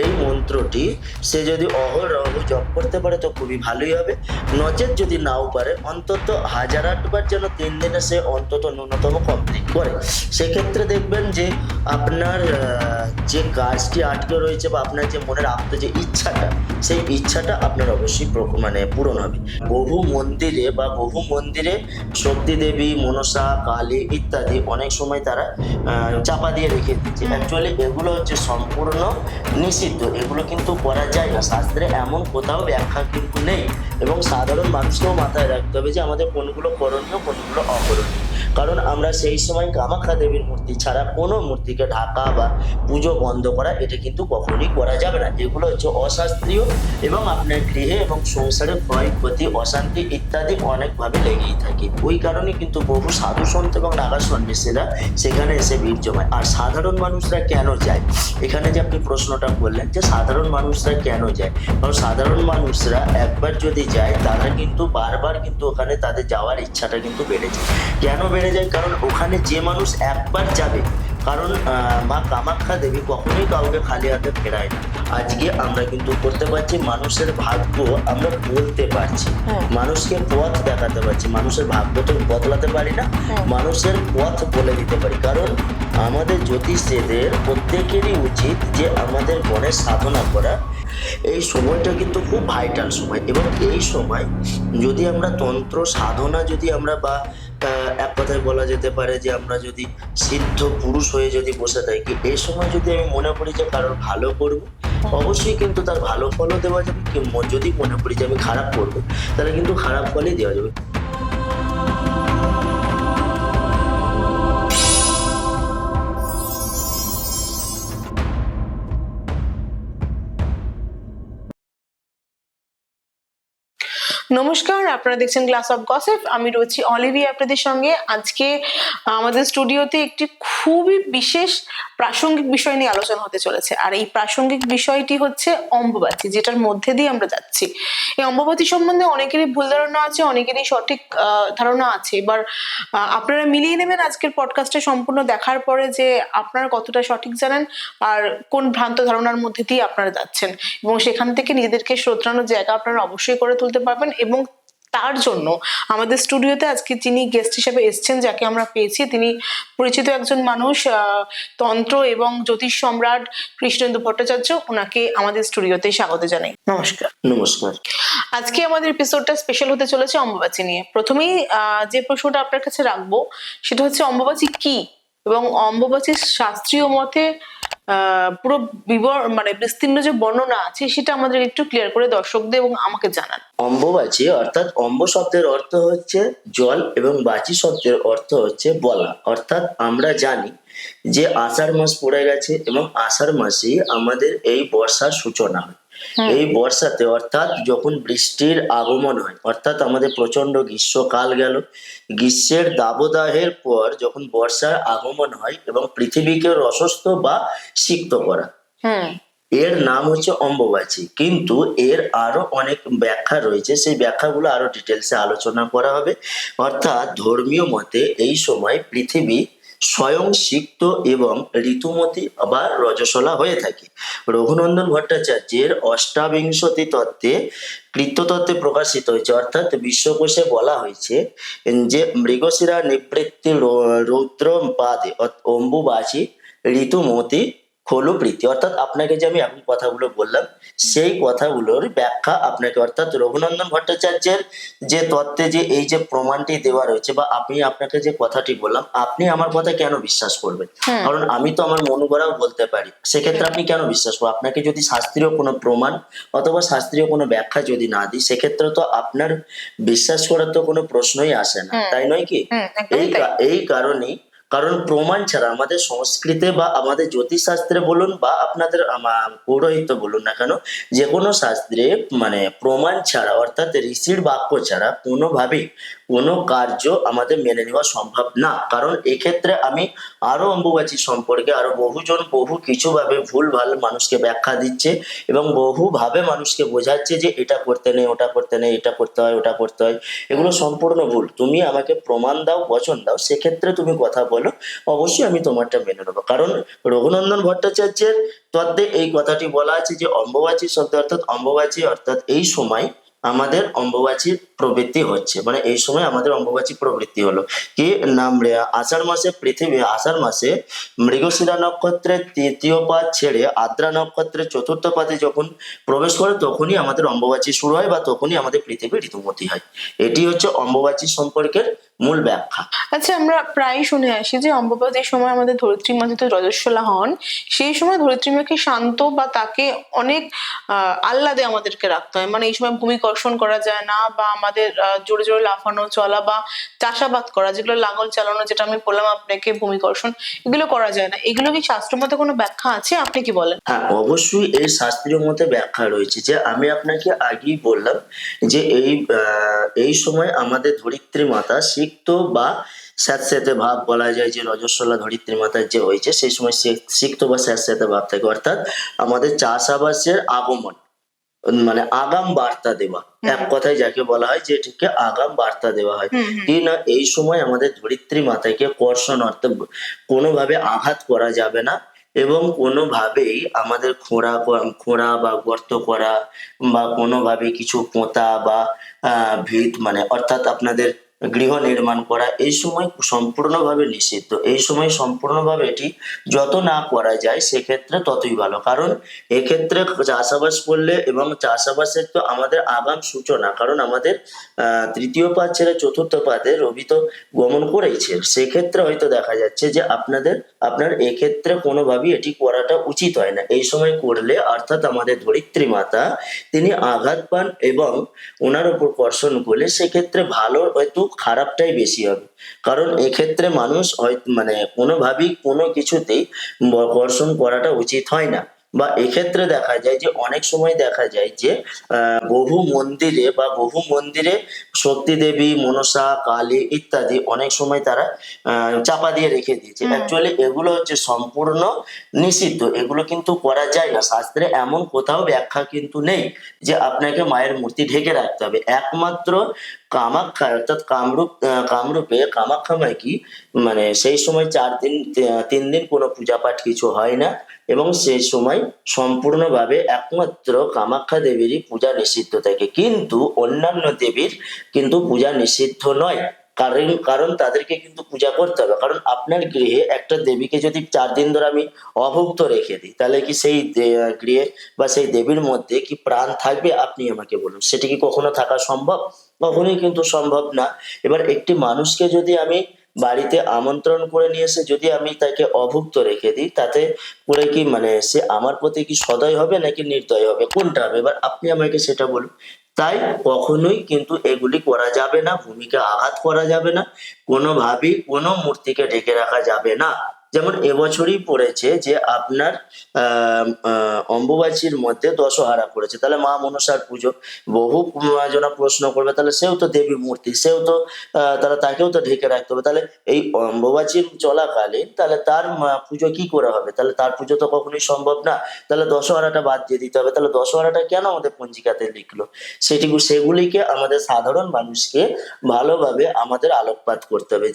এই মন্ত্রটি সে যদি অহরহ জপ করতে পারে তো খুবই ভালোই হবে। নচেৎ যদি নাও পারে অন্তত 1008 বার যেন 3 দিনে সে অন্তত ন্যূনতম কমপ্লিট করে। সেক্ষেত্রে দেখবেন যে আপনার যে কাজটি আটকে রয়েছে বা আপনার যে মনের যে ইচ্ছাটা, সেই ইচ্ছাটা আপনার অবশ্যই পূরণ হবে। বহু মন্দিরে শক্তি দেবী, মনসা, কালী ইত্যাদি অনেক সময় তারা চাপা দিয়ে রেখে দিচ্ছে। অ্যাকচুয়ালি এগুলো হচ্ছে সম্পূর্ণ নিষিদ্ধ, এগুলো কিন্তু করা যায় না। শাস্ত্রে এমন কোথাও ব্যাখ্যা কিন্তু নেই, এবং সাধারণ মানুষকেও মাথায় রাখতে হবে যে আমাদের কোনগুলো করণীয়, কোনগুলো অকরণীয়। কারণ আমরা সেই সময় কামাখ্যা দেবীর মূর্তি ছাড়া কোনো মূর্তিকে ঢাকা বা পুজো বন্ধ করা এটা কিন্তু কখনোই করা যাবে না। এগুলো হচ্ছে অশাস্ত্রীয়, এবং আপনার গৃহে এবং সংসারে ক্ষয়ক্ষতি, অশান্তি ইত্যাদি অনেকভাবে লেগেই থাকে। ওই কারণে কিন্তু বহু সাধু সন্ত এবং নাগা সন্ন্যাসীরা সেখানে এসে ভিড় জমায়। আর সাধারণ মানুষরা কেন যায়, এখানে যে আপনি প্রশ্নটা করলেন যে সাধারণ মানুষরা কেন যায়, কারণ সাধারণ মানুষরা একবার যদি যায় তারা কিন্তু বারবার কিন্তু ওখানে তাদের যাওয়ার ইচ্ছাটা কিন্তু বেড়ে যায়। কেন বেড়ে যায়? কারণ ওখানে যে মানুষ একবার যাবে, কারণ মা কামাখ্যা দেবী কখনোই কাউকে খালি হাতে ফেরায় না। আজকে আমরা কিন্তু করতে পারছি, মানুষের ভাগ্য আমরা বলতে পারছি, মানুষকে পথ দেখাতে পারছি। মানুষের ভাগ্য তো বদলাতে পারি না, মানুষের পথ বলে দিতে পারি। কারণ আমাদের জ্যোতিষীদের প্রত্যেকেরই উচিত যে আমাদের মনের সাধনা করা। এই সময়টা কিন্তু খুব ভাইটাল সময়, এবং এই সময় যদি আমরা তন্ত্র সাধনা যদি আমরা বা এক কথায় বলা যেতে পারে যে আমরা যদি সিদ্ধ পুরুষ হয়ে যদি বসে থাকি, এই সময় যদি আমি মনে করি যে কারোর ভালো করব, অবশ্যই কিন্তু তার ভালো ফলও দেওয়া যাবে। যদি মনে করি যে আমি খারাপ করবো, তাহলে কিন্তু খারাপ ফলই দেওয়া যাবে। নমস্কার, আপনারা দেখছেন গ্লাস অফ গসিপ। আমি রয়েছি অলিভিয়া আপনাদের সঙ্গে। আজকে আমাদের স্টুডিওতে একটি খুবই বিশেষ প্রাসঙ্গিক বিষয় নিয়ে আলোচনা হতে চলেছে, আর এই প্রাসঙ্গিক বিষয়টি হচ্ছে অম্বুবাচী, যেটার মধ্যে দিয়ে আমরা যাচ্ছি। এই অম্বুবাচী সম্বন্ধে অনেকেরই ভুল ধারণা আছে, অনেকেরই সঠিক ধারণা আছে। এবার আপনারা মিলিয়ে নেবেন আজকের পডকাস্টে সম্পূর্ণ দেখার পরে যে আপনারা কতটা সঠিক জানেন আর কোন ভ্রান্ত ধারণার মধ্যে দিয়ে আপনারা যাচ্ছেন, এবং সেখান থেকে নিজেদেরকে শোধরানোর জায়গা আপনারা অবশ্যই করে তুলতে পারবেন। এবং তার জন্য আমাদের স্টুডিওতে আজকে যিনি গেস্ট হিসেবে এসছেন, যাকে আমরা পেয়েছি, তিনি পরিচিত একজন মানুষ, তন্ত্র এবং জ্যোতিষ সম্রাট কৃষ্ণেন্দু ভট্টাচার্য। ওনাকে আমাদের স্টুডিওতে স্বাগত জানাই। নমস্কার। নমস্কার। আজকে আমাদের এপিসোডটা স্পেশাল হতে চলেছে অম্বুবাচী নিয়ে। প্রথমেই যে প্রশ্নটা আপনার কাছে রাখবো সেটা হচ্ছে অম্বুবাচী কি, এবং অম্বুবাচীর শাস্ত্রীয় মতে পুরো বিস্তীর্ণ যে বর্ণনা আছে সেটা আমাদের একটু ক্লিয়ার করে দর্শকদের এবং আমাকে জানান। অম্বুবাচী অর্থাৎ অম্ব শব্দের অর্থ হচ্ছে জল, এবং বাচী শব্দের অর্থ হচ্ছে বলা। অর্থাৎ আমরা জানি যে আষাঢ় মাস পড়ে গেছে, এবং আষাঢ় মাসেই আমাদের এই বর্ষার সূচনা হয়। এই বর্ষাতে অর্থাৎ যখন বৃষ্টির আগমন হয়, অর্থাৎ আমাদের প্রচন্ড গ্রীষ্মকাল গেল, গ্রীষ্মের দাবদাহের পর যখন বর্ষার আগমন হয় এবং পৃথিবীকে রসস্থ বা সিক্ত করা, এর নাম হচ্ছে অম্বুবাচী। কিন্তু এর আরো অনেক ব্যাখ্যা রয়েছে, সেই ব্যাখ্যাগুলো আরো ডিটেলসে আলোচনা করা হবে। অর্থাৎ ধর্মীয় মতে এই সময় পৃথিবী স্বয়ং সিক্ত এবং ঋতুমতী বা রজস্বলা হয়ে থাকে। রঘুনন্দন ভট্টাচার্যের অষ্টাবিংশতি তত্ত্বে কৃত্যতত্ত্বে প্রকাশিত হয়েছে, অর্থাৎ বিশ্বকোষে বলা হয়েছে যে মৃগশিরা নিবৃত্তি রৌদ্র পাদে অম্বুবাচী ঋতুমতী খোলো প্রীতি। অর্থাৎ আপনাকে যে আমি এখন কথাগুলো বললাম, সেই কথাগুলোর ব্যাখ্যা আপনাকে, অর্থাৎ রঘুনন্দন ভট্টাচার্যের যে তত্ত্বে যে এই যে প্রমাণটি দেওয়া রয়েছে, বা আপনাকে যে কথাটি বললাম, আপনি আমার কথা কেন বিশ্বাস করবেন? কারণ আমি তো আমার মন গড়াও বলতে পারি। সেক্ষেত্রে আপনি কেন বিশ্বাস করবেন? আপনাকে যদি শাস্ত্রীয় কোনো প্রমাণ অথবা শাস্ত্রীয় কোনো ব্যাখ্যা যদি না দিই, সেক্ষেত্রে তো আপনার বিশ্বাস করার তো কোনো প্রশ্নই আসে না, তাই নয় কি? এই কারণেই, কারণ প্রমাণ ছাড়া আমাদের সংস্কৃতে বা আমাদের জ্যোতিষশাস্ত্রে বলুন বা আপনাদের পৌরোহিত্য বলুন না কেন, যে কোনো শাস্ত্রে প্রমাণ ছাড়া, অর্থাৎ ঋষির বাক্য ছাড়া কোনোভাবেই কোনো কার্য আমাদের মেনে নেওয়া সম্ভব না। কারণ এক্ষেত্রে আমি আরো অম্বুবাচী সম্পর্কে আরো বহু কিছু ভাবে ভুলভাল মানুষকে ব্যাখ্যা দিচ্ছে, এবং বহুভাবে মানুষকে বোঝাচ্ছে যে এটা করতে নেই, ওটা করতে নেই, এটা করতে হয়, ওটা করতে হয়। এগুলো সম্পূর্ণ ভুল। তুমি আমাকে প্রমাণ দাও, বচন দাও, সেক্ষেত্রে তুমি কথা বলো, ভালো, অবশ্যই আমি তোমারটা মেনে নেবো। কারণ রঘুনন্দন ভট্টাচার্যের তত্ত্বে এই কথাটি বলা আছে যে অম্বুবাচী শব্দ অর্থাৎ অম্বুবাচী অর্থাৎ এই সময় আমাদের অম্বুবাচীর প্রবৃত্তি হচ্ছে, মানে এই সময় আমাদের অম্বুবাচী প্রবৃত্তি হলো কি নাম আষাঢ় মাসে আষাঢ় মাসে মৃগশিরা নক্ষত্রের তৃতীয় পাদ ছেড়ে আদ্রা নক্ষত্রের চতুর্থ পাদে যখন প্রবেশ করে তখনই আমাদের অম্বুবাচী শুরু হয় বা তখনই আমাদের পৃথিবী ঋতুমতী হয়। এটি হচ্ছে অম্বুবাচী সম্পর্কের মূল ব্যাখ্যা। আচ্ছা, আমরা প্রায় শুনে আসি যে অম্বুবাচীর সময় আমাদের ধরিত্রী মা যেহেতু রজস্বলা হন, সেই সময় ধরিত্রী মাকে শান্ত বা তাকে অনেক আহ্লাদে আমাদেরকে রাখতে হয়। মানে এই সময় ভূমি কর্ষণ করা যায় না, বা আমাদের জোরে জোরে লাফানো চলা বা চাষাবাদ করা, যেগুলো লাঙল চালানো, যেটা আমি বললাম আপনাকে, ভূমি কর্ষণ, এগুলো করা যায় না। এগুলো কি শাস্ত্র মতে কোনো ব্যাখ্যা আছে? আপনি কি বলেন? হ্যাঁ, অবশ্যই এর শাস্ত্রীয় মতে ব্যাখ্যা রয়েছে, যে আমি আপনাকে আগেই বললাম যে এই সময় আমাদের ধরিত্রী মাতা সিক্ত বা স্যাঁতস্যাঁতে ভাব, বলা যায় যে রজস্বলা ধরিত্রী মাতার যে হয়েছে সেই সময় সিক্ত বা স্যাঁতস্যাঁতে ভাব থাকে, অর্থাৎ আমাদের চাষাবাসের আগমন, মানে আগাম বার্তা দেওয়া, এক কথায় যাকে বলা হয় যে এটিকে আগাম বার্তা দেওয়া হয়। কি না, এই সময় আমাদের ধরিত্রী মাতাকে কর্ষণ অর্থাৎ কোনোভাবে আঘাত করা যাবে না, এবং কোনোভাবেই আমাদের খোঁড়া বা গর্ত করা বা কোনোভাবে কিছু পোঁতা বা ভিত, মানে অর্থাৎ আপনাদের গৃহ নির্মাণ করা এই সময় সম্পূর্ণভাবে নিষিদ্ধ। এই সময় সম্পূর্ণভাবে এটি যত না করা যায় সেক্ষেত্রে ততই ভালো। কারণ এক্ষেত্রে চাষাবাস করলে, এবং চাষাবাসের তো আমাদের আগাম সূচনা, কারণ আমাদের তৃতীয় পাদ ছেড়ে চতুর্থ পাদে রবি তো গমন করেইছে, সেক্ষেত্রে হয়তো দেখা যাচ্ছে যে আপনার এক্ষেত্রে কোনোভাবেই এটি করাটা উচিত হয় না। এই সময় করলে অর্থাৎ আমাদের ধরিত্রী মাতা তিনি আঘাত পান এবং ওনার উপর কর্ষণ করলে সেক্ষেত্রে ভালো হয়তো খারাপটাই বেশি হবে। কারণ এক্ষেত্রে মানুষ হয়তো মানে কোনোভাবেই কোনো কিছুতেই কর্ষণ করাটা উচিত হয় না। বা এক্ষেত্রে দেখা যায় যে অনেক সময় দেখা যায় যে বহু মন্দিরে শক্তি দেবী, মনসা, কালী ইত্যাদি অনেক সময় তারা চাপা দিয়ে রেখে দিয়েছে। অ্যাকচুয়ালি এগুলো হচ্ছে সম্পূর্ণ নিষিদ্ধ, এগুলো কিন্তু করা যায় না। শাস্ত্রে এমন কোথাও ব্যাখ্যা কিন্তু নেই যে আপনাকে মায়ের মূর্তি ঢেকে রাখতে হবে। একমাত্র কামাখ্যা অর্থাৎ কামরূপে কামাখ্যা মাই কি, মানে সেই সময় 3 দিন কোনো পূজা পাঠ কিছু হয় না, এবং সেই সময় সম্পূর্ণভাবে একমাত্র কামাখ্যা দেবীরই পূজা নিষিদ্ধ থাকে, কিন্তু অন্যান্য দেবীর কিন্তু পূজা নিষিদ্ধ নয়। কারণ তাদেরকে কিন্তু পূজা করতে হবে। কারণ আপনার গৃহে একটা দেবীকে যদি 4 দিন ধরে আমি অভুক্ত রেখে দিই, তাহলে কি সেই গৃহে বা সেই দেবীর মধ্যে কি প্রাণ থাকবে? আপনি আমাকে বলুন, সেটি কি কখনো থাকা সম্ভব? কখনোই কিন্তু সম্ভব না। এবার একটি মানুষকে যদি আমি বাড়িতে আমন্ত্রণ করে নিয়ে এসে যদি আমি তাকে অভুক্ত রেখে দিই, তাতে করে কি মানে সে আমার প্রতি কি সদয় হবে নাকি নির্দয় হবে, কোনটা হবে? এবার আপনি আমাকে সেটা বলুন। তাই কখনোই কিন্তু এগুলি করা যাবে না, ভূমিকে আঘাত করা যাবে না, কোনোভাবেই কোনো মূর্তিকে ঢেকে রাখা যাবে না। যেমন এবছরই পড়েছে যে আপনার অম্বুবাচীর মধ্যে দশহারা পড়েছে, তাহলে মা মনসার পুজো। বহু জনা প্রশ্ন করবে, তাহলে সেও তো দেবী মূর্তি, সেও তো তাহলে তাকেও তো ঢেকে রাখতে হবে। তাহলে এই অম্বুবাচীর চলাকালীন তাহলে তার পুজো কি করে হবে? তাহলে তার পুজো তো কখনোই সম্ভব না। তাহলে দশহারাটা বাদ দিয়ে দিতে হবে। তাহলে দশহারাটা কেন আমাদের পঞ্জিকাতে লিখলো? সেগুলিকে আমাদের সাধারণ মানুষকে ভালোভাবে আমাদের আলোকপাত করতে হবে,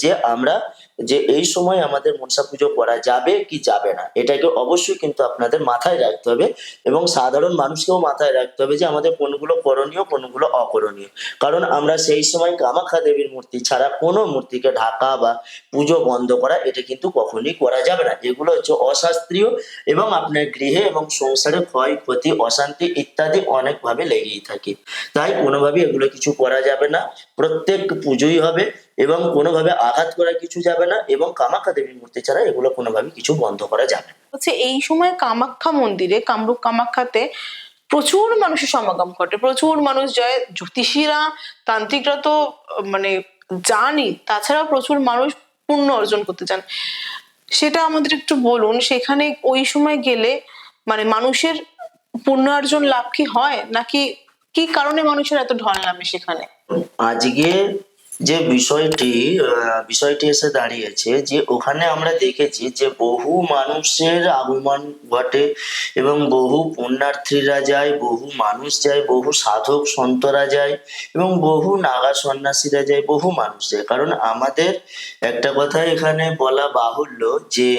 যে এই সময় আমাদের মনসা পুজো করা যাবে কি যাবে না, এটাকে অবশ্যই কিন্তু আপনাদের মাথায় রাখতে হবে, এবং সাধারণ মানুষকেও মাথায় রাখতে হবে যে আমাদের কোনগুলো করণীয় কোনগুলো অকরণীয়। কারণ আমরা সেই সময় কামাখ্যা দেবীর মূর্তি ছাড়া কোনো মূর্তিকে ঢাকা বা পুজো বন্ধ করা এটা কিন্তু কখনোই করা যাবে না। এগুলো হচ্ছে অশাস্ত্রীয়, এবং আপনার গৃহে এবং সংসারে ক্ষয়ক্ষতি, অশান্তি ইত্যাদি অনেকভাবে লেগেই থাকে। তাই কোনোভাবেই এগুলো কিছু করা যাবে না। প্রত্যেক পুজোই হবে, এবং কোনোভাবে আঘাত করা কিছু যাবে না, এবং কামাখ্যা দেবীর মূর্তি ছাড়া এগুলো কোনোভাবে কিছু বন্ধ করা যাবে না। হচ্ছে এই সময় কামাখ্যা মন্দিরে, কামরূপ কামাখ্যাতে প্রচুর মানুষের সমাগম ঘটে, প্রচুর মানুষ যায়। জ্যোতিষীরা, তান্ত্রিকরা তো মানে জানি, তাছাড়া প্রচুর মানুষ পুণ্য অর্জন করতে চান। সেটা আমাদের একটু বলুন, সেখানে ওই সময় গেলে মানে মানুষের পুণ্যার্জন লাভ কি হয়, নাকি কি কারণে মানুষের এত ঢল নামে সেখানে? আজকে যে বিষয়টি এসে দাঁড়িয়েছে যে ওখানে আমরা দেখেছি যে বহু মানুষের আগমন ঘটে এবং বহু পুণ্যার্থীরা যায়, বহু মানুষ যায়, বহু সাধক সন্তরা যায় এবং বহু নাগা সন্ন্যাসীরা যায়, বহু মানুষ যায়। কারণ আমাদের একটা কথা এখানে বলা বাহুল্য যে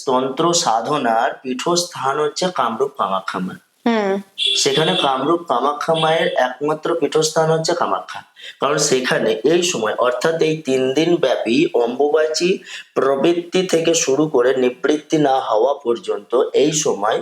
তন্ত্র সাধনার পীঠস্থান হচ্ছে কামরূপ কামাখ্যা মা। হুম। সেখানে কামরূপ কামাখ্যা মায়ের একমাত্র পীঠস্থান হচ্ছে কামাখ্যা। কারণ সেখানে এই সময় অর্থাৎ এই 3 দিন ব্যাপী অম্বুবাচী প্রবৃত্তি থেকে শুরু করে নিবৃত্তি না হওয়া পর্যন্ত এই সময়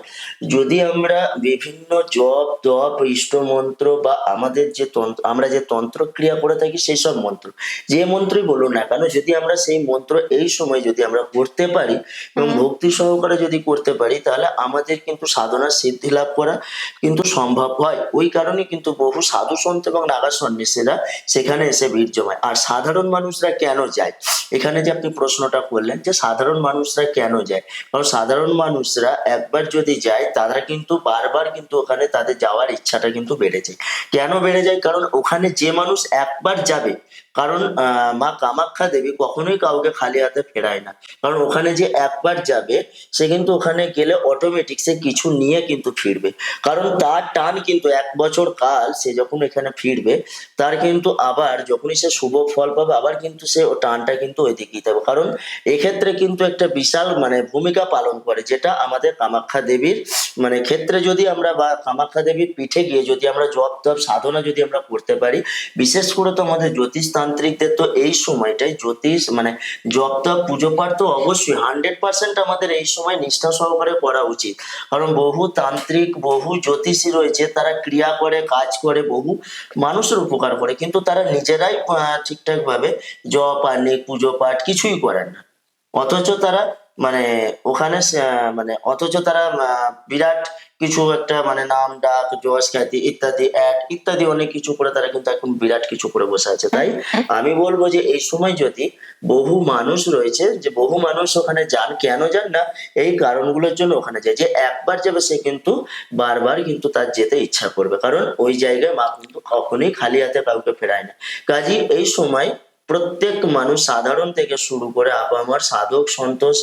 যদি আমরা বিভিন্ন জপ তপ ইষ্ট মন্ত্র বা আমাদের যে আমরা যে তন্ত্র ক্রিয়া করে থাকি সেই সব মন্ত্র, যে মন্ত্রই বলুন না কেন, যদি আমরা সেই মন্ত্র এই সময় যদি আমরা করতে পারি এবং ভক্তি সহকারে যদি করতে পারি, তাহলে আমাদের কিন্তু সাধনার সিদ্ধি লাভ করা কিন্তু সম্ভব হয়। ওই কারণে কিন্তু বহু সাধু সন্ত এবং নাগা সন্ন্যাসীরা সেখানে এসে ভিড় জমায়। আর সাধারণ মানুষরা কেন যায়, এখানে যে আপনি প্রশ্নটা করলেন যে সাধারণ মানুষরা কেন যায়, কারণ সাধারণ মানুষরা একবার যদি যায় তারা কিন্তু বারবার কিন্তু ওখানে তাদের যাওয়ার ইচ্ছাটা কিন্তু বেড়ে যায়। কেন বেড়ে যায়, কারণ ওখানে যে মানুষ একবার যাবে, কারণ মা কামাখ্যা দেবী কখনোই কাউকে খালি হাতে ফেরায় না। কারণ ওখানে যে একবার যাবে সে কিন্তু ওখানে গেলে অটোমেটিক সে কিছু নিয়ে কিন্তু ফিরবে। কারণ তার টান কিন্তু 1 বছর কাল সে যখন এখানে ফিরবে, তার কিন্তু আবার যখনই সে শুভ ফল পাবে আবার কিন্তু সে ও টানটা কিন্তু ওই দিকেই থাকবে। কারণ এক্ষেত্রে কিন্তু একটা বিশাল ভূমিকা পালন করে, যেটা আমাদের কামাখ্যা দেবীর ক্ষেত্রে যদি আমরা বা কামাখ্যা দেবীর পিঠে গিয়ে যদি আমরা জপ তপ সাধনা যদি আমরা করতে পারি, বিশেষ করে তো আমাদের জ্যোতিষ তান্ত্রিকদের তো এই সময়টাই জ্যোতিষ জপ তপ পুজো পাঠ তো অবশ্যই 100% আমাদের এই সময় নিষ্ঠা সহকারে করা উচিত। কারণ বহু তান্ত্রিক বহু জ্যোতিষী রয়েছে, তারা ক্রিয়া করে কাজ করে বহু মানুষের উপকার করে, কিন্তু তারা নিজেরাই ঠিকঠাক ভাবে জপ আহ্নিক পুজো পাঠ কিছুই করেন না। অথচ তারা ওখানে অথচ তারা বিরাট কিছু একটা নাম ডাক যশ খ্যাতি ইত্যাদি অ্যাড ইত্যাদি অনেক কিছু করে তারা কিন্তু এখন বিরাট কিছু করে বসে আছে। তাই আমি বলবো যে এই সময় যদি বহু মানুষ রয়েছে, যে বহু মানুষ ওখানে যান, কেন যান না এই কারণগুলোর জন্য ওখানে যায়, যে একবার যাবে সে কিন্তু বারবার কিন্তু তার যেতে ইচ্ছা করবে। কারণ ওই জায়গায় মা কিন্তু কখনোই খালি হাতে কাউকে ফেরায় না। কাজী এই সময় প্রত্যেক মানুষ সাধারণ থেকে শুরু করে আপামর সাধক সন্তোষ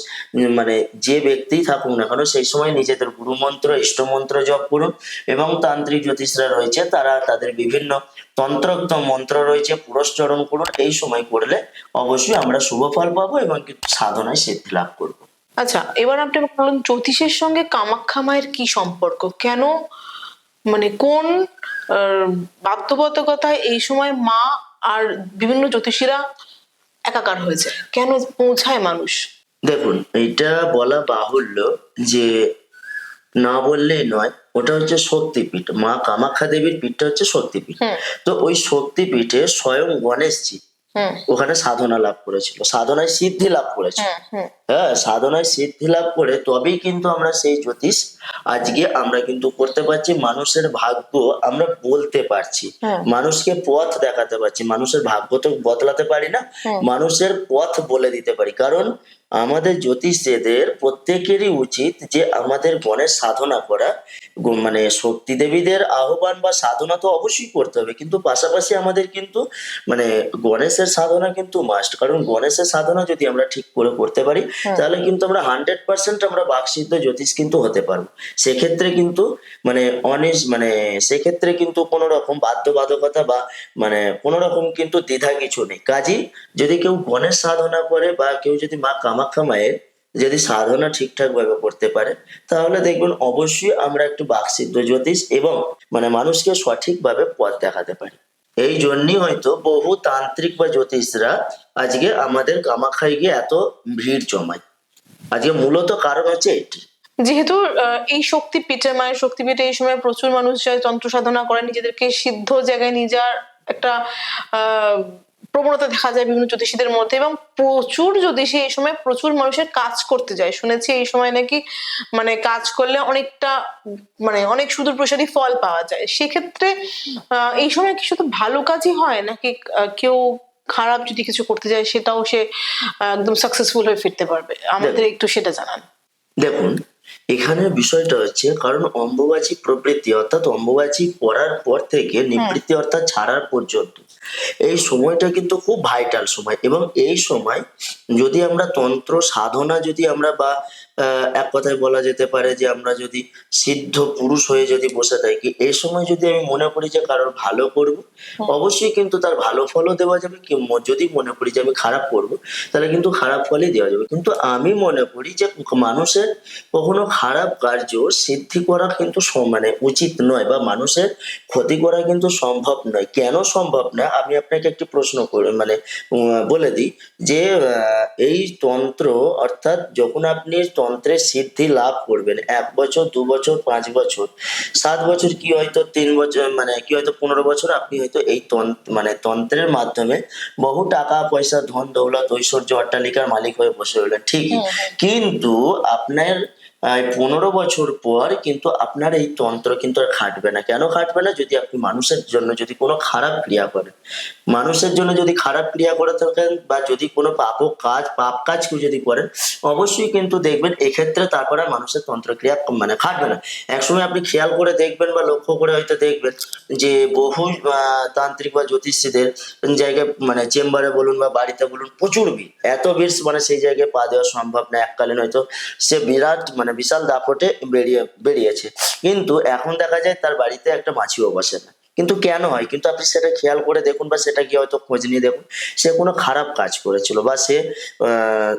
যে ব্যক্তি থাকুক না কেন, সেই সময় নিজেদের গুরু মন্ত্র ইষ্ট মন্ত্র জপ করুন এবং তান্ত্রিক জ্যোতিষরা রয়েছে তারা তাদের বিভিন্ন তন্ত্রোক্ত মন্ত্র রয়েছে পুরস্চরণ করুন। এই সময় করলে অবশ্যই আমরা শুভ ফল পাবো এবং কিন্তু সাধনায় সিদ্ধি লাভ করবো। আচ্ছা, এবার আপনি বলুন জ্যোতিষের সঙ্গে কামাখ্যা মায়ের কি সম্পর্ক, কেন কোন বাধ্যবাধকতায় এই সময় মা আর বিভিন্ন জ্যোতিষীরা একাকার হয়েছে, কেন পৌঁছায় মানুষ? দেখুন, এটা বলা বাহুল্য যে না বললেই নয়, ওটা হচ্ছে শক্তিপীঠ। মা কামাখ্যা দেবীর পীঠটা হচ্ছে শক্তিপীঠ। তো ওই শক্তিপীঠে স্বয়ং গণেশজি ওখানে সাধনা লাভ করেছিল, সাধনায় সিদ্ধি লাভ করেছিল। হ্যাঁ, সাধনায় সিদ্ধি লাভ করে তবেই কিন্তু আমরা সেই জ্যোতিষ আজকে আমরা কিন্তু করতে পারছি, মানুষের ভাগ্য আমরা বলতে পারছি, মানুষকে পথ দেখাতে পারছি। মানুষের ভাগ্য তো বদলাতে পারি না, মানুষের পথ বলে দিতে পারি। কারণ আমাদের জ্যোতিষীদের প্রত্যেকেরই উচিত যে আমাদের গণেশ সাধনা করা, শক্তি দেবীদের আহ্বান বা সাধনা তো অবশ্যই করতে হবে, কিন্তু পাশাপাশি আমাদের কিন্তু গণেশের সাধনা কিন্তু মাস্ট। কারণ গণেশের সাধনা যদি আমরা ঠিক করে করতে পারি তাহলে কিন্তু আমরা 100% আমরা বাকসিদ্ধ জ্যোতিষ কিন্তু হতে পারবো। সেক্ষেত্রে কিন্তু সেক্ষেত্রে কিন্তু কোনো রকম বাধ্যবাধকতা বা কোনো রকম কিন্তু দ্বিধা কিছু নেই। কাজেই যদি কেউ গণেশ সাধনা করে বা কেউ যদি মা কামাখ্যা মায়ের যদি সাধনা ঠিকঠাক ভাবে করতে পারে, তাহলে দেখবেন অবশ্যই আমরা একটু বাকসিদ্ধ জ্যোতিষ এবং মানুষকে সঠিকভাবে পথ দেখাতে পারি। এই জন্যই হয়তো বহু তান্ত্রিক বা জ্যোতিষরা আজকে আমাদের কামাখ্যায় গিয়ে এত ভিড় জমায়। আজকে মূলত কারণ হচ্ছে এটি। যেহেতু এই শক্তিপীঠে মায়ের শক্তিপীঠে এই সময় প্রচুর মানুষ যায় তন্ত্র সাধনা করে, নিজেদেরকে সিদ্ধ জায়গায় নিয়ে যাওয়ার একটা প্রবণতা দেখা যায় বিভিন্ন জ্যোতিষীদের মধ্যে, এবং প্রচুর জ্যোতিষী এই সময় প্রচুর মানুষের কাজ করতে যায়। শুনেছি এই সময় নাকি কাজ করলে অনেকটা অনেক সুদূর প্রসারী ফল পাওয়া যায়। সেক্ষেত্রে এই সময় কি শুধু ভালো কাজই হয় নাকি কেউ খারাপ যদি কিছু করতে যায় সেটাও সে একদম সাকসেসফুল হয়ে ফিরতে পারবে? আমাদের একটু সেটা জানান। দেখুন, এখানে বিষয়টা হচ্ছে কারণ অম্বুবাচী প্রবৃত্তি অর্থাৎ অম্বুবাচী পড়ার পর থেকে নিবৃত্তি অর্থাৎ ছাড়ার পর্যন্ত এই সময়টা কিন্তু খুব ভাইটাল সময়, এবং এই সময় যদি আমরা তন্ত্র সাধনা যদি আমরা বা এক কথায় বলা যেতে পারে যে আমরা যদি সিদ্ধ পুরুষ হয়ে যদি বসে থাকি, এই সময় যদি আমি মনে করি যে কারোর ভালো করব, অবশ্যই কিন্তু তার ভালো ফলও দেওয়া যাবে। যদি মনে করি যে আমি খারাপ করব, তাহলে কিন্তু খারাপ ফলই দেওয়া যাবে। কিন্তু আমি মনে করি যে মানুষের কখনো খারাপ কার্য সিদ্ধি করা কিন্তু মানে উচিত নয়, বা মানুষের ক্ষতি করা কিন্তু সম্ভব নয়। কেন সম্ভব না, আমি আপনাকে একটি প্রশ্ন করে মানে বলে দিই যে এই তন্ত্র অর্থাৎ যখন আপনি তন্ত্রের সিদ্ধি লাভ করবেন 1 বছর 2 বছর 5 বছর 7 বছর, কি হয়তো 3 বছর, মানে কি হয়তো 15 বছর আপনি হয়তো এই মানে তন্ত্রের মাধ্যমে বহু টাকা পয়সা ধন দৌলত ঐশ্বর্য অট্টালিকার মালিক হয়ে বসে রইলেন ঠিকই, কিন্তু আপনার 15 বছর পর কিন্তু আপনার এই তন্ত্র কিন্তু আর খাটবে না। কেন খাটবে না? যদি আপনি মানুষের জন্য যদি কোনো খারাপ ক্রিয়া করেন, মানুষের জন্য যদি খারাপ ক্রিয়া করে থাকেন, বা যদি কোনো পাপ কাজ কেউ যদি করেন, অবশ্যই কিন্তু দেখবেন এক্ষেত্রে তারপরে আর মানুষের তন্ত্রক্রিয়া মানে খাটবে না। একসময় আপনি খেয়াল করে দেখবেন বা লক্ষ্য করে হয়তো দেখবেন যে বহু তান্ত্রিক বা জ্যোতিষীদের জায়গায় মানে চেম্বারে বলুন বা বাড়িতে বলুন প্রচুর ভিড়, এত ভিড় মানে সেই জায়গায় পা দেওয়া সম্ভব না। এককালীন হয়তো সে বিরাট মানে বিশাল দাপটে বেরিয়েছে, কিন্তু এখন দেখা যায় তার বাড়িতে একটা মাছিও বসে না। কিন্তু কেন হয়? কিন্তু আপনি সেটা খেয়াল করে দেখুন বা সেটা গিয়ে হয়তো খোঁজ নিয়ে দেখুন, সে কোনো খারাপ কাজ করেছিল বা সে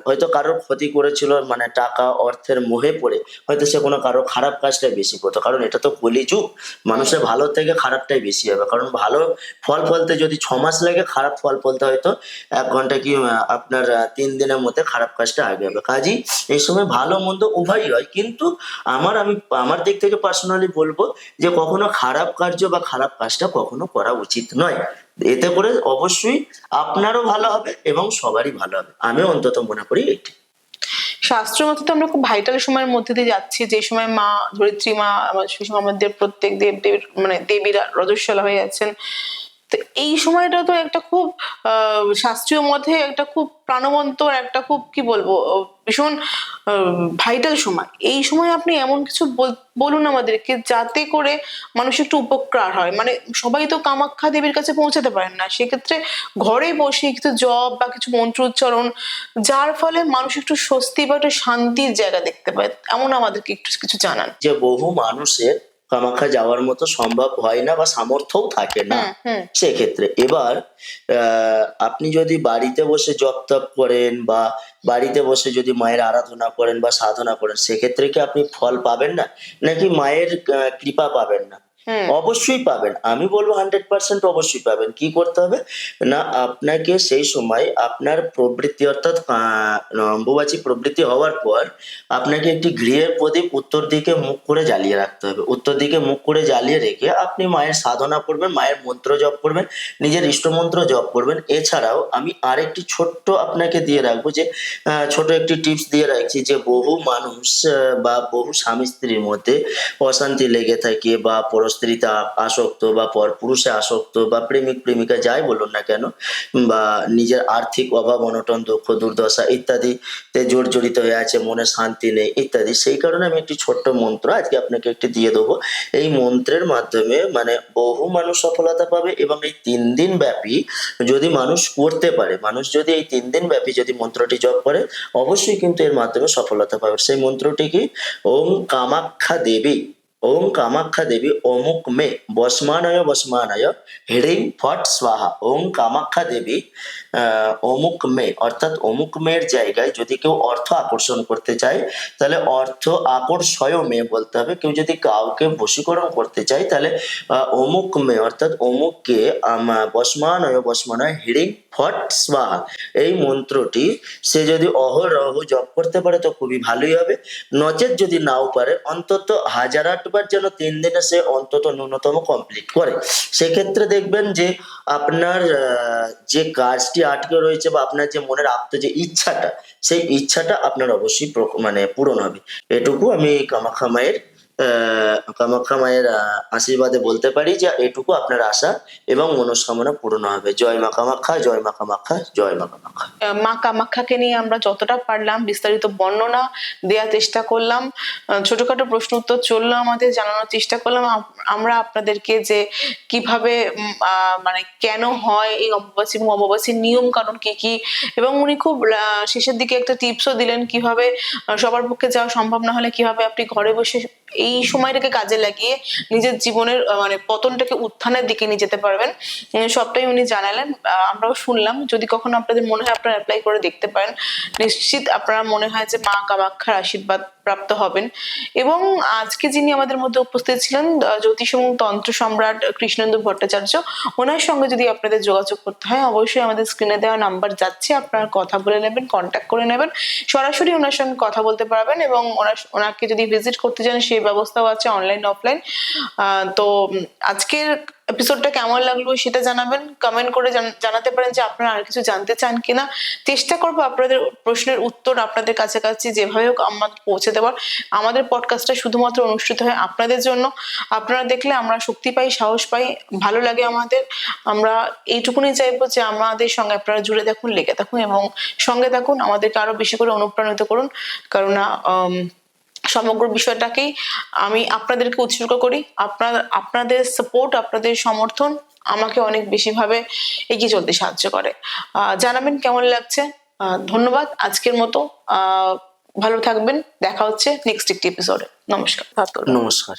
হয়তো কারোর ক্ষতি করেছিল, মানে টাকা অর্থের মোহে পড়ে হয়তো সে কোনো কারো খারাপ কাজটাই বেশি করতো। কারণ এটা তো কলিযুগ, মানুষের ভালো থেকে খারাপটাই বেশি হবে। কারণ ভালো ফল ফলতে যদি 6 মাস লাগে, খারাপ ফল ফলতে হয়তো 1 ঘন্টা কি আপনার 3 দিনের মধ্যে খারাপ কাজটা আগে হবে। কাজেই এই সময় ভালো মন্দ উভয়ই হয়, কিন্তু আমি আমার দিক থেকে পার্সোনালি বলবো যে কখনো খারাপ কার্য বা খারাপ কাজটা কখনো করা উচিত নয়। এতে করে অবশ্যই আপনারও ভালো হবে এবং সবারই ভালো হবে, আমি অন্তত মনে করি এটি। শাস্ত্র মতে তো আমরা খুব ভাইটাল সময়ের মধ্যে দিয়ে যাচ্ছি, যে সময় মা ধরিত্রী মা সেই সময় আমাদের প্রত্যেক দেবীর মানে দেবীরা রজস্বলা হয়ে যাচ্ছেন। তো এই সময়টা তো একটা খুব শাস্ত্রীয় মতে একটা খুব প্রাণবন্ত, একটা খুব কি বলবো ভীষণ ভাইটাল সময়। এই সময় আপনি এমন কিছু বলুন আমাদেরকে যাতে করে মানুষ একটু উপকার হয়। মানে সবাই তো কামাখ্যা দেবীর কাছে পৌঁছাতে পারেন না, সেক্ষেত্রে ঘরে বসে কিছু জপ বা কিছু মন্ত্র উচ্চারণ, যার ফলে মানুষ একটু স্বস্তি বা একটু শান্তির জায়গা দেখতে পায়, এমন আমাদেরকে একটু কিছু জানান। যে বহু মানুষের কামাখ্যা যাওয়ার মতো সম্ভব হয় না বা সামর্থ্যও থাকে না, সেক্ষেত্রে এবার আপনি যদি বাড়িতে বসে জপ তপ করেন বা বাড়িতে বসে যদি মায়ের আরাধনা করেন বা সাধনা করেন, সেক্ষেত্রে কি আপনি ফল পাবেন না, নাকি মায়ের কৃপা পাবেন না? অবশ্যই পাবেন। আমি বলবো 100% অবশ্যই পাবেন। কি করতে হবে না, আপনাকে সেই সময় আপনার প্রবৃত্তি অর্থাৎ অম্বুবাচী প্রবৃত্তি হওয়ার পর আপনাকে একটি গৃহের প্রদীপ উত্তর দিকে মুখ করে জ্বালিয়ে রাখতে হবে। উত্তর দিকে মুখ করে জ্বালিয়ে রেখে আপনি মায়ের সাধনা করবেন, মায়ের মন্ত্র জপ করবেন, নিজের ইষ্টমন্ত্র জপ করবেন। এছাড়াও আমি আরেকটি ছোট্ট আপনাকে দিয়ে রাখবো যে ছোট একটি টিপস দিয়ে রাখছি যে বহু মানুষ বা বহু স্বামী স্ত্রীর মধ্যে অশান্তি লেগে থাকে, বা পরস্ত্রীতে আসক্ত, বা পরপুরুষে আসক্ত, বা প্রেমিক প্রেমিকা যাই বলুন না কেন, বা নিজের আর্থিক অভাব অনটন দুঃখ দুর্দশা ইত্যাদিতে জর্জরিত হয়ে আছে, মনে শান্তি নেই ইত্যাদি। সেই কারণে আমি একটি ছোট্ট মন্ত্র আজকে আপনাকে একটি দিয়ে দেবো। এই মন্ত্রের মাধ্যমে মানে বহু মানুষ সফলতা পাবে, এবং এই 3 দিন ব্যাপী যদি মানুষ করতে পারে, মানুষ যদি এই 3 দিন ব্যাপী যদি মন্ত্রটি জপ করে, অবশ্যই কিন্তু এর মাধ্যমে সফলতা পাবে। সেই মন্ত্রটি কি? ওম কামাখ্যা দেবী, ওম কামাখ্যা দেবী অমুক মে বসমানয় বসমানয় হ্রিং ফট স্বাহা। ওম কামাখ্যা দেবী অমুক মে, অর্থাৎ অমুক মেয়ের জায়গায় যদি কেউ অর্থ আকর্ষণ করতে চায়, তাহলে অর্থ আকর্ষয় মে বলতে হবে। কেউ যদি কাউকে বশীকরণ করতে চায়, তাহলে অমুক মে অর্থাৎ অমুককে বসমানয় বসমানয় হ্রিং ফট স্বাহা, এই মন্ত্রটি সে যদি অহরহ জপ করতে পারে তো খুবই ভালোই হবে। নচেৎ যদি নাও পারে, অন্তত 1008 বার যেন 3 দিনে সে অন্তত ন্যূনতম কমপ্লিট করে। সেক্ষেত্রে দেখবেন যে আপনার যে কাজটি আটকে রয়েছে বা আপনার যে মনের যে ইচ্ছাটা, সেই ইচ্ছাটা আপনার অবশ্যই মানে পূরণ হবে। এটুকু আমি কামাখ্যা মায়ের কামাখ্যা মায়ের আশীর্বাদে বলতে পারি যে এটুকু আপনার আশা এবং মনস্কামনা পূর্ণ হবে। জয় মা কামাখ্যা, জয় মা কামাখ্যা, জয় মা কামাখ্যা। মা কামাখ্যাকে নিয়ে আমরা যতটা পারলাম বিস্তারিত বর্ণনা দেওয়ার চেষ্টা করলাম, ছোটখাটো প্রশ্ন উত্তর চললো, আমাদের জানানোর চেষ্টা করলাম আমরা আপনাদেরকে যে কিভাবে মানে কেন হয় এই অমাবস্যা এবং অমাবস্যার নিয়ম কারণ কি কি, এবং উনি খুব শেষের দিকে একটা টিপসও দিলেন কিভাবে সবার পক্ষে যাওয়া সম্ভব না হলে কিভাবে আপনি ঘরে বসে এই সময়টাকে কাজে লাগিয়ে নিজের জীবনের মানে পতনটাকে উত্থানের দিকে নিয়ে যেতে পারবেন। সবটাই উনি জানালেন, আমরাও শুনলাম। যদি কখনো আপনাদের মনে হয় আপনারা অ্যাপ্লাই করে দেখতে পারেন, নিশ্চিত আপনারা মনে হয় যে মা কামাখ্যার আশীর্বাদ প্রাপ্ত হবেন। এবং আজকে যিনি আমাদের মধ্যে উপস্থিত ছিলেন জ্যোতিষ এবং তন্ত্র সম্রাট কৃষ্ণেন্দু ভট্টাচার্য, ওনার সঙ্গে যদি আপনাদের যোগাযোগ করতে হয় অবশ্যই আমাদের স্ক্রিনে দেওয়া নাম্বার যাচ্ছে, আপনারা কথা বলে নেবেন, কন্ট্যাক্ট করে নেবেন, সরাসরি ওনার সঙ্গে কথা বলতে পারবেন। এবং ওনাকে যদি ভিজিট করতে চান সেই ব্যবস্থাও আছে, অনলাইন অফলাইন। তো আজকের এপিসোডটা কেমন লাগলো সেটা জানাবেন, কমেন্ট করে জানাতে পারেন যে আপনারা আর কিছু জানতে চান কিনা। চেষ্টা করবো আপনাদের প্রশ্নের উত্তর আপনাদের কাছাকাছি যেভাবে হোক আমাদের পৌঁছে দেওয়ার। আমাদের পডকাস্টটা শুধুমাত্র অনুষ্ঠিত হয় আপনাদের জন্য, আপনারা দেখলে আমরা শক্তি পাই, সাহস পাই, ভালো লাগে আমাদের। আমরা এইটুকুনি চাইবো যে আমাদের সঙ্গে আপনারা জুড়ে থাকুন, লেগে থাকুন এবং সঙ্গে থাকুন, আমাদেরকে আরো বেশি করে অনুপ্রাণিত করুন। কারণ সমগ্র বিষয়টাকেই আমি আপনাদেরকে উৎসর্গ করি। আপনাদের সাপোর্ট, আপনাদের সমর্থন আমাকে অনেক বেশি ভাবে এগিয়ে চলতে সাহায্য করে। জানাবেন কেমন লাগছে। ধন্যবাদ আজকের মতো। ভালো থাকবেন, দেখা হচ্ছে নেক্সট একটি এপিসোডে। নমস্কার। নমস্কার।